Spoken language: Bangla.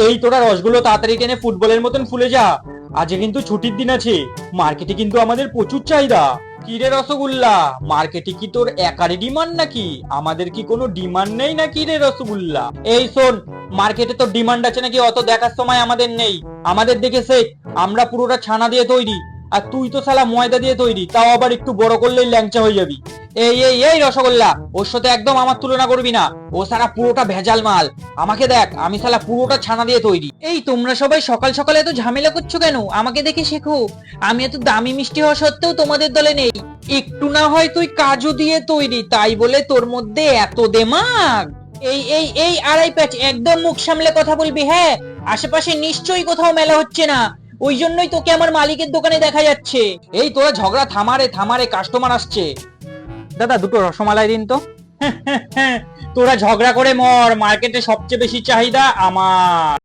এই তোরা রসগুলো তাড়াতাড়ি টেনে ফুটবলের মতন ফুলে যা, আজকে কিন্তু ছুটির দিন আছে, মার্কেটে কিন্তু আমাদের প্রচুর চাহিদা। কি রে রসগোল্লা, মার্কেটে কি তোর একারই ডিমান্ড নাকি? আমাদের কি কোনো ডিমান্ড নেই নাকি রে রসগোল্লা? এই শোন, মার্কেটে তো ডিমান্ড আছে নাকি অত দেখার সময় আমাদের নেই। আমাদের দেখে শেখ, আমরা পুরোটা ছানা দিয়ে তৈরি, আর তুই তো শালা ময়দা দিয়ে তৈরি, তাও আবার একটু বড় করলেই ল্যাংচা হয়ে যাবি। এই রসগোল্লা, ওর সাথে একদম আমার তুলনা করবি না, ও সারা পুরোটা ভেজাল মাল। আমাকে দেখ, আমি শালা পুরোটা ছানা দিয়ে তৈরি। এই তোমরা সবাই সকাল সকাল এত ঝামেলা করছো কেন? আমাকে দেখে শেখো, আমি এত দামি মিষ্টি হওয়া সত্ত্বেও তোমাদের দলে নেই। একটু না হয় তুই কাজু দিয়ে তৈরি, তাই বলে তোর মধ্যে এত দেমাগ? এই আড়াই প্যাচ, একদম মুখ সামলে কথা বলবি, হ্যাঁ? আশেপাশে নিশ্চয়ই কোথাও মেলা হচ্ছে না, ওই জন্যই তোকে আমার মালিকের দোকানে দেখা যাচ্ছে। এই তোরা ঝগড়া থামারে থামারে, কাস্টমার আসছে। দাদা দুটো রসমালাই দিন তো। তোরা ঝগড়া করে মর, মার্কেটে সবচেয়ে বেশি চাহিদা আমার।